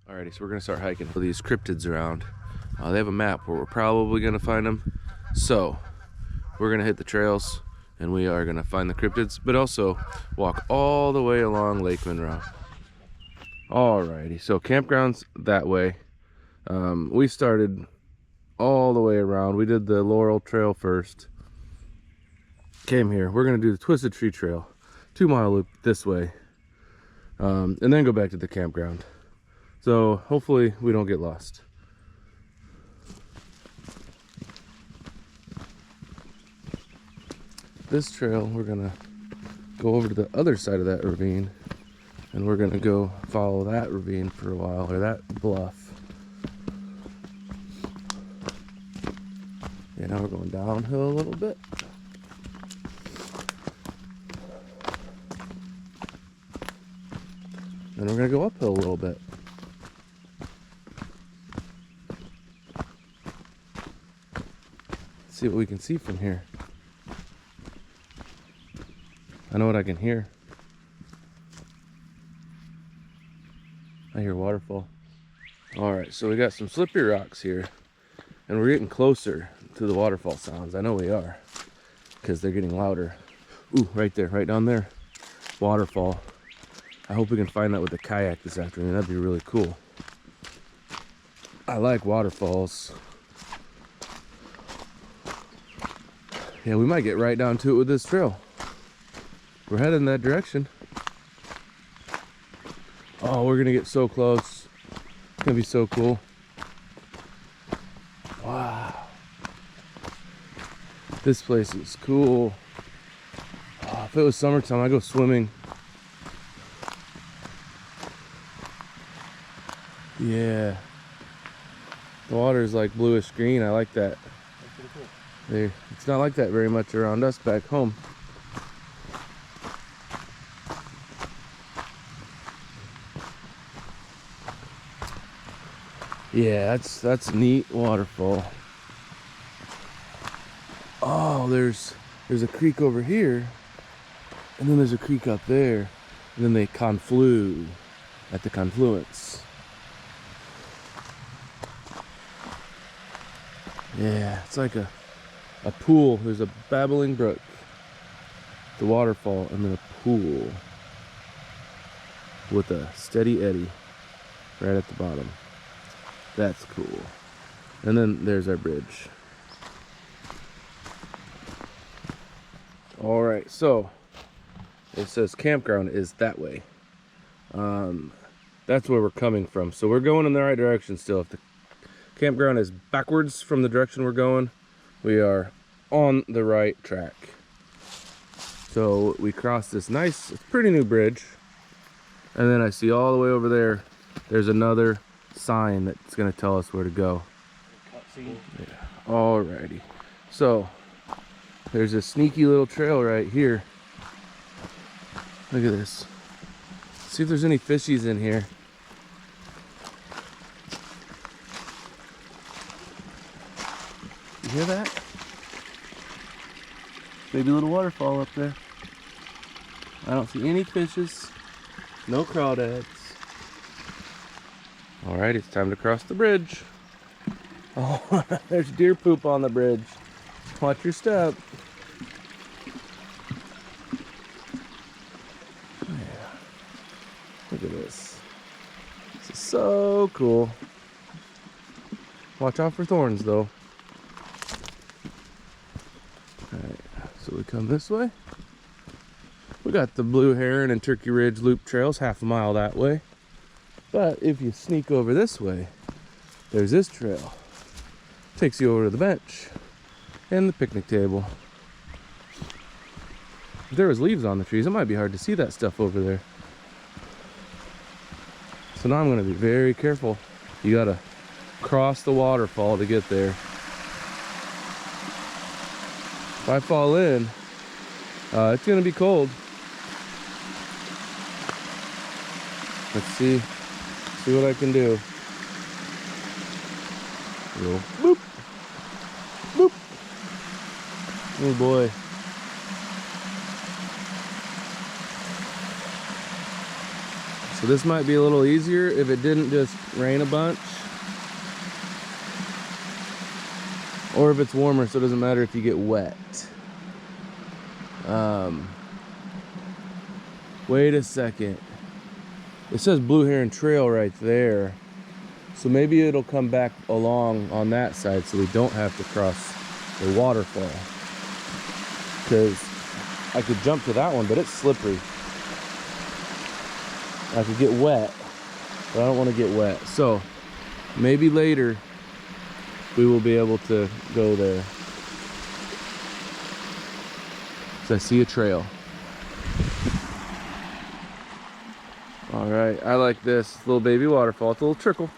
Alrighty, so we're gonna start hiking for these cryptids around. They have a map where we're probably gonna find them. So we're gonna hit the trails and we are gonna find the cryptids, but also walk all the way along Lake Monroe. Alrighty, so campground's that way. We started all the way around. We did the Laurel Trail first. Came here. We're gonna do the Twisted Tree Trail, 2-mile loop this way, and then go back to the campground. So hopefully we don't get lost. This trail, we're gonna go over to the other side of that ravine, and we're gonna go follow that ravine for a while, or that bluff. Yeah, now we're going downhill a little bit. Then we're gonna go uphill a little bit. See what we can see from here. I know what I can hear. I hear waterfall. Alright, so we got some slippery rocks here, and we're getting closer to the waterfall sounds. I know we are, because they're getting louder. Ooh, right there, right down there. Waterfall. I hope we can find that with a kayak this afternoon. That'd be really cool. I like waterfalls. Yeah, we might get right down to it with this trail. We're headed in that direction. Oh, we're gonna get so close. It's gonna be so cool. Wow. This place is cool. Oh, if it was summertime, I'd go swimming. Yeah. The water is like bluish green. I like that. That's pretty cool. There, it's not like that very much around us back home. Yeah, that's a neat waterfall. Oh, there's a creek over here, and then there's a creek up there, and then they conflue at the confluence. Yeah, it's like a pool. There's a babbling brook, the waterfall, and then a pool with a steady eddy right at the bottom. That's cool. And then there's our bridge. All right, so it says campground is that way. That's where we're coming from. So we're going in the right direction still. If the campground is backwards from the direction we're going, we are on the right track. So we crossed this nice, it's pretty new bridge. And then I see all the way over there, there's another sign that's gonna tell us where to go. Yeah. Alrighty. So there's a sneaky little trail right here. Look at this. See if there's any fishies in here. You hear that? Maybe a little waterfall up there. I don't see any fishes. No crawdads. Alright, it's time to cross the bridge. Oh, there's deer poop on the bridge. Watch your step. Yeah. Look at this. This is so cool. Watch out for thorns, though. Alright, so we come this way. We got the Blue Heron and Turkey Ridge Loop trails, half a mile that way. But if you sneak over this way, there's this trail. Takes you over to the bench and the picnic table. If there was leaves on the trees, it might be hard to see that stuff over there. So now I'm gonna be very careful. You gotta cross the waterfall to get there. If I fall in, it's gonna be cold. Let's see what I can do. Go boop, boop. Oh boy. So this might be a little easier if it didn't just rain a bunch. Or if it's warmer, so it doesn't matter if you get wet. Wait a second. It says Blue Heron Trail right there. So maybe it'll come back along on that side so we don't have to cross the waterfall. Because I could jump to that one, but it's slippery. I could get wet, but I don't want to get wet. So maybe later we will be able to go there. So I see a trail. All right, I like this little baby waterfall. It's a little trickle,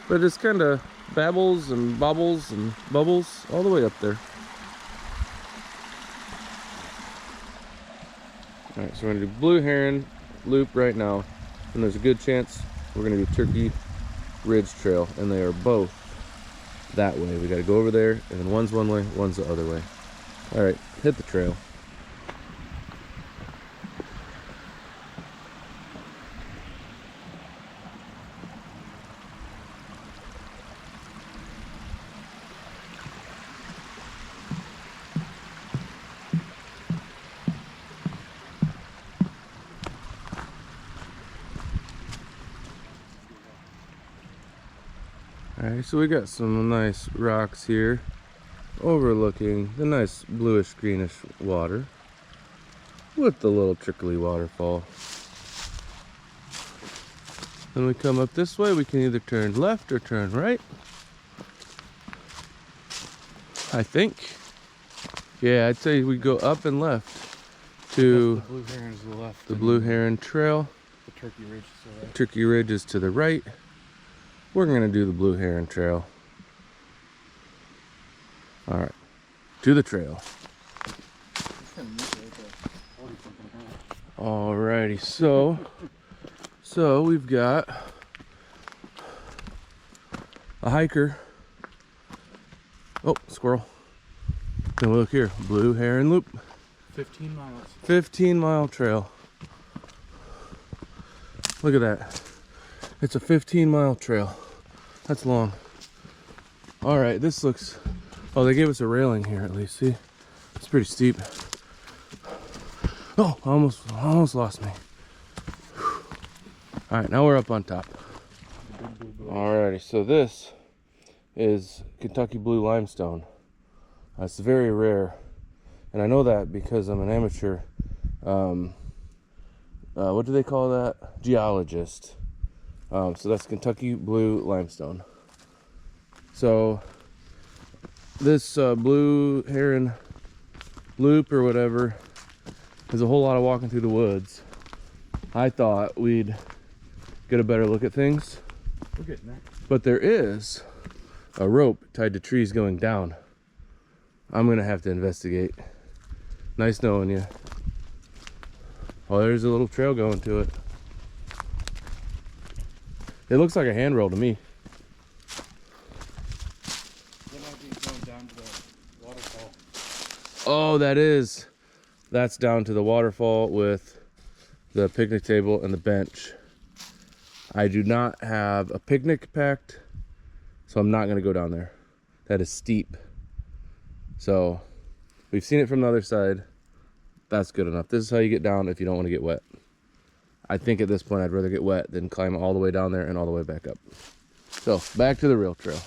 but it's kind of babbles and bobbles and bubbles all the way up there. All right, so we're gonna do Blue Heron loop right now, and there's a good chance we're gonna do Turkey Ridge Trail, and they are both that way. We gotta go over there, and then one's one way, one's the other way. All right, hit the trail. Alright, so we got some nice rocks here overlooking the nice bluish greenish water with the little trickly waterfall. When we come up this way, we can either turn left or turn right. I think. Yeah, I'd say we go up and left to the Blue Heron is the left. The Blue Heron Trail. The Turkey Ridge is to the right. Turkey Ridge is to the right. We're gonna do the Blue Heron Trail. All right, to the trail. Alrighty, so we've got a hiker. Oh, squirrel. Then we look here, Blue Heron Loop. 15 miles. 15-mile trail. Look at that. It's a 15-mile trail. That's long. All right, this looks, oh, they gave us a railing here at least. See, it's pretty steep. Oh, almost lost me. All right, now we're up on top. Alrighty, so this is Kentucky blue limestone. It's very rare, and I know that because I'm an amateur. What do they call that? Geologist. So that's Kentucky blue limestone. So this Blue Heron loop or whatever is a whole lot of walking through the woods. I thought we'd get a better look at things. We're getting there. But there is a rope tied to trees going down. I'm gonna have to investigate. Nice knowing you. Oh, there's a little trail going to it. It looks like a handrail to me. That might be going down to the waterfall. Oh, that's down to the waterfall with the picnic table and the bench. I do not have a picnic packed, so I'm not gonna go down there. That is steep. So we've seen it from the other side. That's good enough. This is how you get down if you don't want to get wet. I think at this point I'd rather get wet than climb all the way down there and all the way back up. So back to the real trail.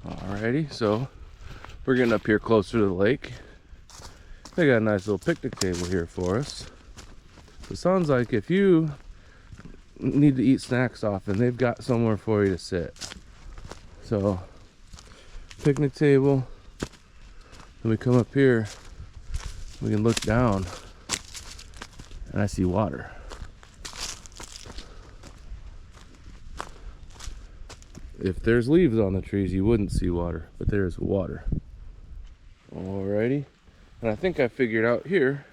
Alrighty, so we're getting up here closer to the lake. They got a nice little picnic table here for us. So it sounds like if you need to eat snacks often, they've got somewhere for you to sit. So picnic table. Then we come up here, we can look down, and I see water. If there's leaves on the trees, you wouldn't see water, but there's water. Alrighty, and I think I figured out here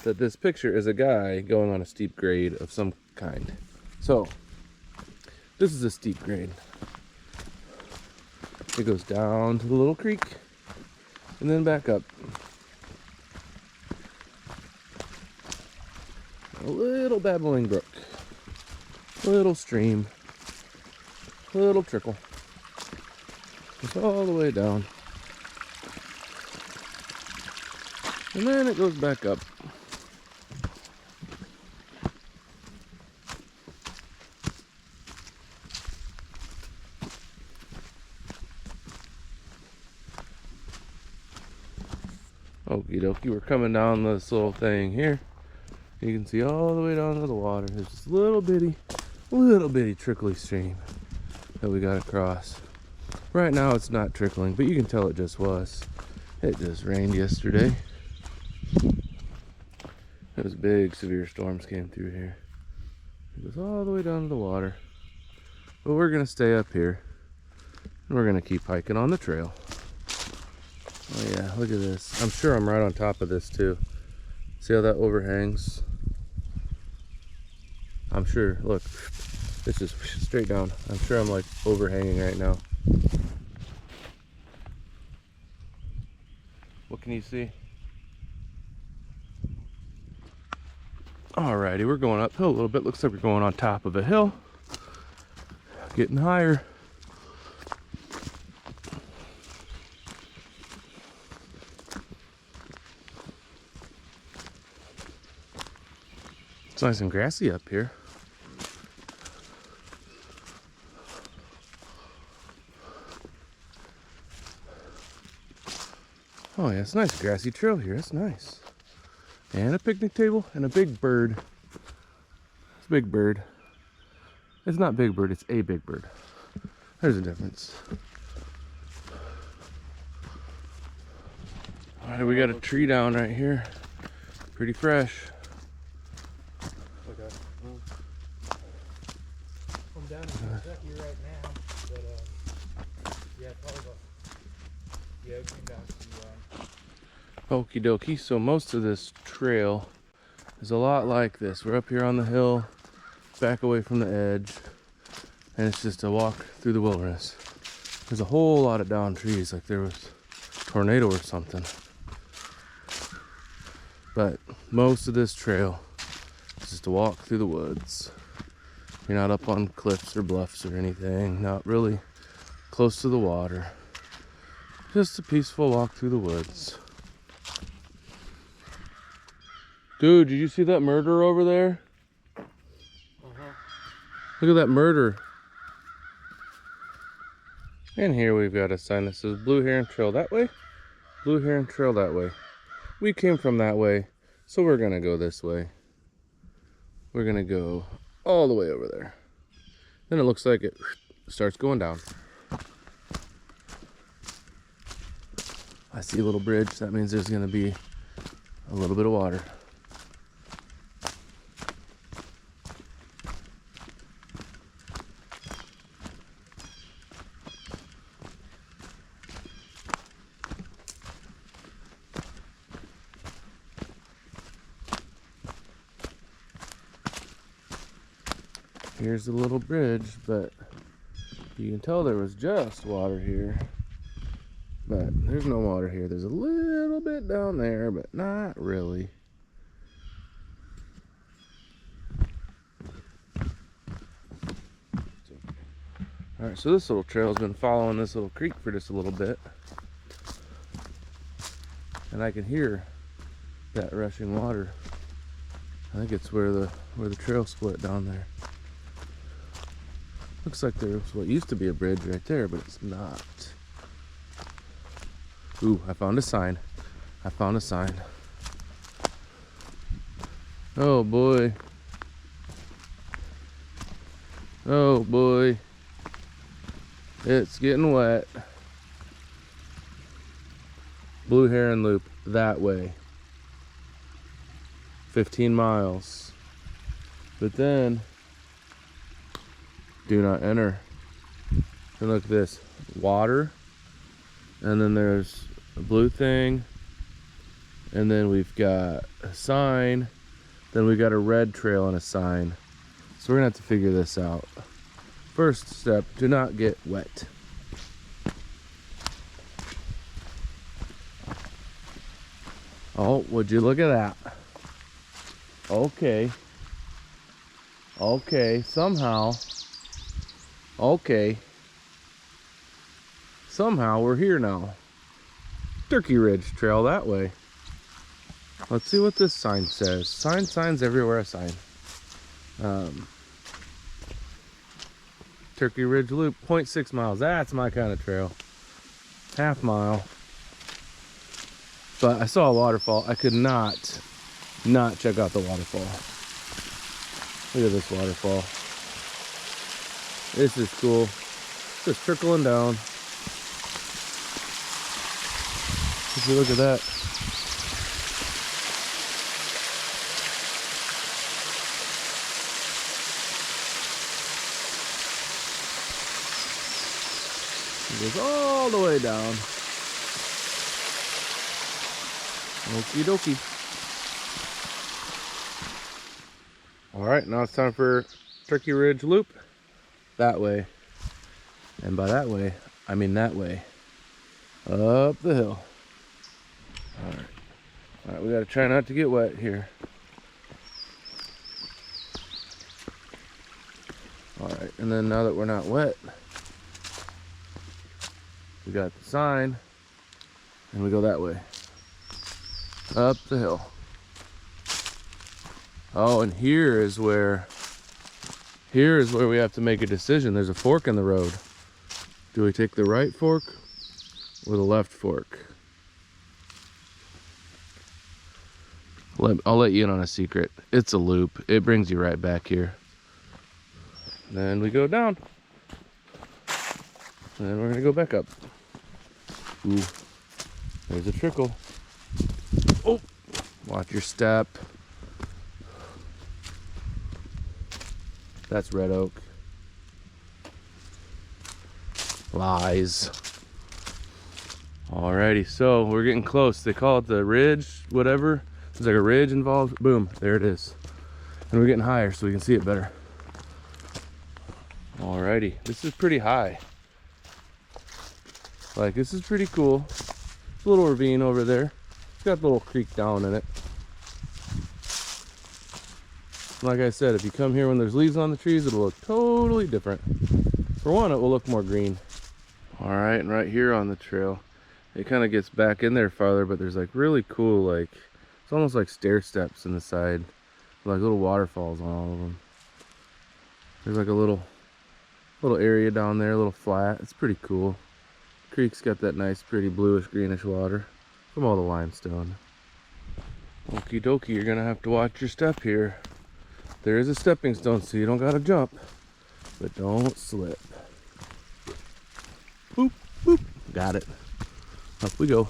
that this picture is a guy going on a steep grade of some kind. So, this is a steep grade. It goes down to the little creek, and then back up. A little babbling brook. A little stream. A little trickle. It's all the way down. And then it goes back up. Okie dokie, we're coming down this little thing here. You can see all the way down to the water. There's this little bitty trickly stream that we got across. Right now it's not trickling, but you can tell it just was. It just rained yesterday. Those big severe storms came through here. It goes all the way down to the water. But we're gonna stay up here and we're gonna keep hiking on the trail. Oh yeah, look at this. I'm sure I'm right on top of this too. See how that overhangs? I'm sure, look, this is straight down. I'm sure I'm like overhanging right now. What can you see? Alrighty, we're going uphill a little bit. Looks like we're going on top of a hill. Getting higher. It's nice and grassy up here. Oh yeah, it's a nice grassy trail here. It's nice. And a picnic table and a big bird. It's a big bird. It's not big bird, it's a big bird. There's a difference. Alright, we got a tree down right here. Pretty fresh. Okay. I'm down in Kentucky right now, but yeah, probably about, yeah, it came down to Okie dokie, so most of this trail is a lot like this. We're up here on the hill, back away from the edge, and it's just a walk through the wilderness. There's a whole lot of downed trees, like there was a tornado or something. But most of this trail is just a walk through the woods. You're not up on cliffs or bluffs or anything, not really close to the water. Just a peaceful walk through the woods. Dude, did you see that murder over there? Look at that murder. And here we've got a sign that says Blue Heron Trail that way, Blue Heron Trail that way. We came from that way, so we're gonna go this way. We're gonna go all the way over there. Then it looks like it starts going down. I see a little bridge. That means there's gonna be a little bit of water. Here's the little bridge, but you can tell there was just water here. But there's no water here. There's a little bit down there, but not really. Alright, so this little trail's been following this little creek for just a little bit. And I can hear that rushing water. I think it's where the trail split down there. Looks like there's what used to be a bridge right there, but it's not. Ooh, I found a sign. I found a sign. Oh boy. Oh boy. It's getting wet. Blue Heron Loop that way. 15 miles. But then, do not enter. And look at this. Water. And then there's a blue thing. And then we've got a sign. Then we got a red trail and a sign. So we're gonna have to figure this out. First step, do not get wet. Oh, would you look at that? Okay. Okay, somehow. Okay. Somehow we're here now. Turkey Ridge Trail that way. Let's see what this sign says. Signs everywhere, a sign. Turkey Ridge Loop, 0.6 miles. That's my kind of trail. Half mile. But I saw a waterfall. I could not check out the waterfall. Look at this waterfall. This is cool. Just trickling down. If you look at that. It goes all the way down. Okie dokie. Alright, now it's time for Turkey Ridge Loop. That way. And by that way, I mean that way. Up the hill. Alright. Alright, we gotta try not to get wet here. Alright, and then now that we're not wet, we got the sign, and we go that way. Up the hill. Oh, and here is where we have to make a decision. There's a fork in the road. Do we take the right fork or the left fork? I'll let you in on a secret. It's a loop. It brings you right back here. Then we go down. And then we're gonna go back up. Ooh, there's a trickle. Oh, watch your step. That's red oak. Lies. Alrighty, so we're getting close. They call it the ridge, whatever. There's like a ridge involved. Boom, there it is. And we're getting higher so we can see it better. Alrighty, this is pretty high. Like, this is pretty cool. It's a little ravine over there. It's got a little creek down in it. Like I said, if you come here when there's leaves on the trees, it'll look totally different. For one, it will look more green. All right, and right here on the trail, it kind of gets back in there farther, but there's like really cool, like, it's almost like stair steps in the side, like little waterfalls on all of them. There's like a little area down there, a little flat. It's pretty cool. Creek's got that nice, pretty bluish, greenish water from all the limestone. Okie dokie, you're gonna have to watch your step here. There is a stepping stone, so you don't gotta jump, but don't slip. Boop, boop, got it. Up we go.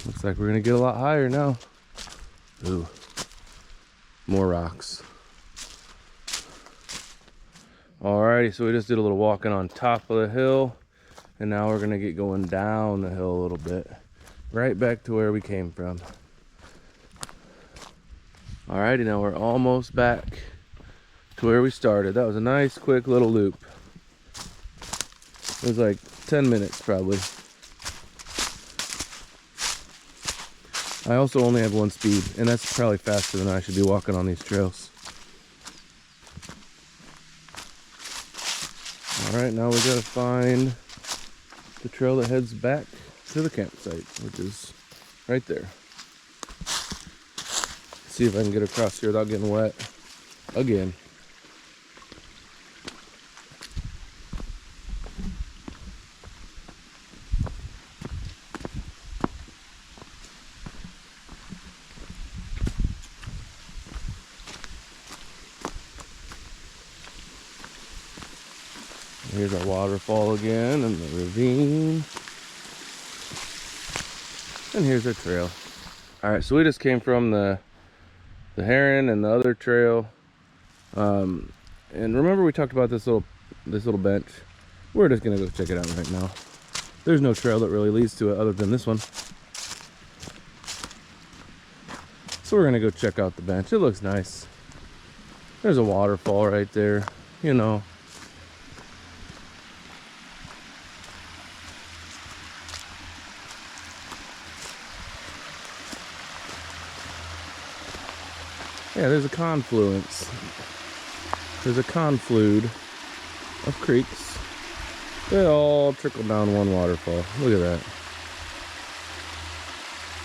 Looks like we're gonna get a lot higher now. Ooh, more rocks. Alrighty, so we just did a little walking on top of the hill, and now we're gonna get going down the hill a little bit, right back to where we came from. Alrighty, now we're almost back to where we started. That was a nice, quick little loop. It was like 10 minutes probably. I also only have one speed, and that's probably faster than I should be walking on these trails. Alright, now we gotta find the trail that heads back to the campsite, which is right there. See if I can get across here without getting wet again. Here's our waterfall again and the ravine. And here's our trail. Alright, so we just came from the Heron and the other trail. And remember we talked about this little bench? We're just gonna go check it out right now. There's no trail that really leads to it other than this one. So we're gonna go check out the bench. It looks nice. There's a waterfall right there, you know. Yeah, there's a confluence. There's a conflude of creeks. They all trickle down one waterfall. Look at that.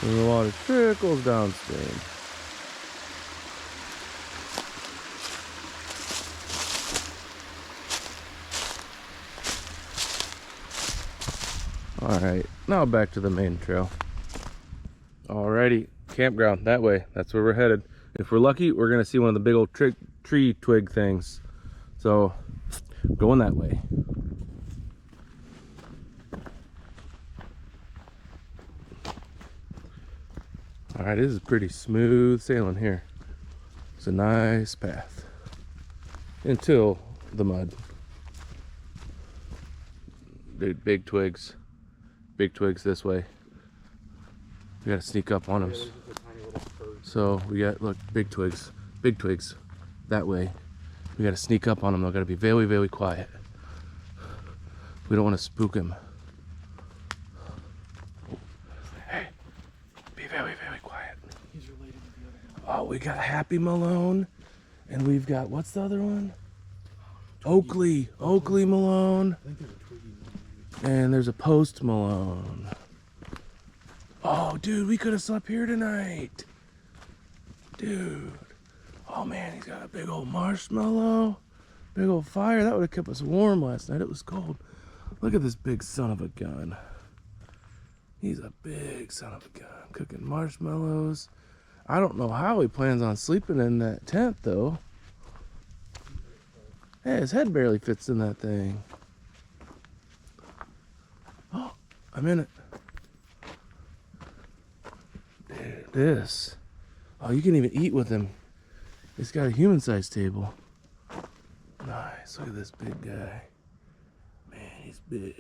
And the water trickles downstream. Alright, now back to the main trail. Alrighty, campground, that way. That's where we're headed. If we're lucky, we're gonna see one of the big old tree twig things. So, going that way. Alright, this is pretty smooth sailing here. It's a nice path. Until the mud. Dude, big twigs. Big twigs this way. We gotta sneak up on them. So we got, look, big twigs that way. We gotta sneak up on them. They're gotta be very, very quiet. We don't want to spook them. Hey, be very, very quiet. He's related to the other one. Oh, we got Happy Malone, and we've got, what's the other one? Oakley Malone. I think there's a Twiggy. And there's a Post Malone. Oh, dude, we could have slept here tonight. Dude. Oh, man, he's got a big old marshmallow. Big old fire. That would have kept us warm last night. It was cold. Look at this big son of a gun. He's a big son of a gun. Cooking marshmallows. I don't know how he plans on sleeping in that tent, though. Hey, his head barely fits in that thing. Oh, I'm in it. Dude, this. Oh, you can even eat with him. He's got a human-sized table. Nice. Look at this big guy. Man, he's big.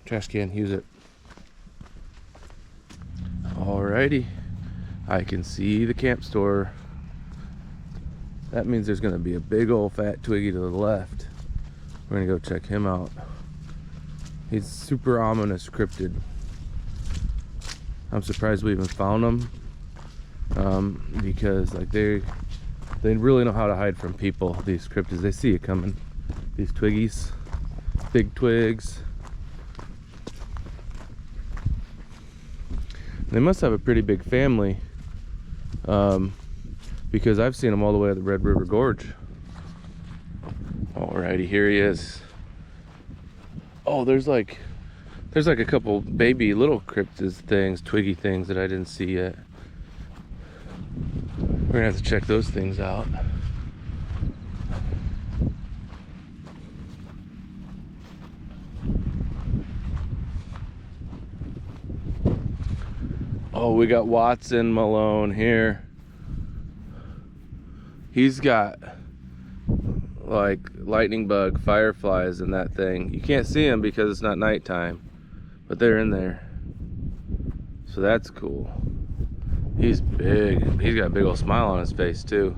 Trash can, use it. Alrighty. I can see the camp store. That means there's gonna be a big old fat Twiggy to the left. We're gonna go check him out. He's super ominous cryptid. I'm surprised we even found him. Because like they really know how to hide from people, these cryptids. They see it coming. These Twiggies. Big twigs. They must have a pretty big family. Because I've seen them all the way at the Red River Gorge. Alrighty, here he is. Oh, there's like a couple baby little cryptids things, twiggy things that I didn't see yet. We're gonna have to check those things out. Oh, we got Watson Malone here. He's got like lightning bug fireflies in that thing. You can't see them because it's not nighttime, but they're in there. So that's cool. He's big. He's got a big old smile on his face too.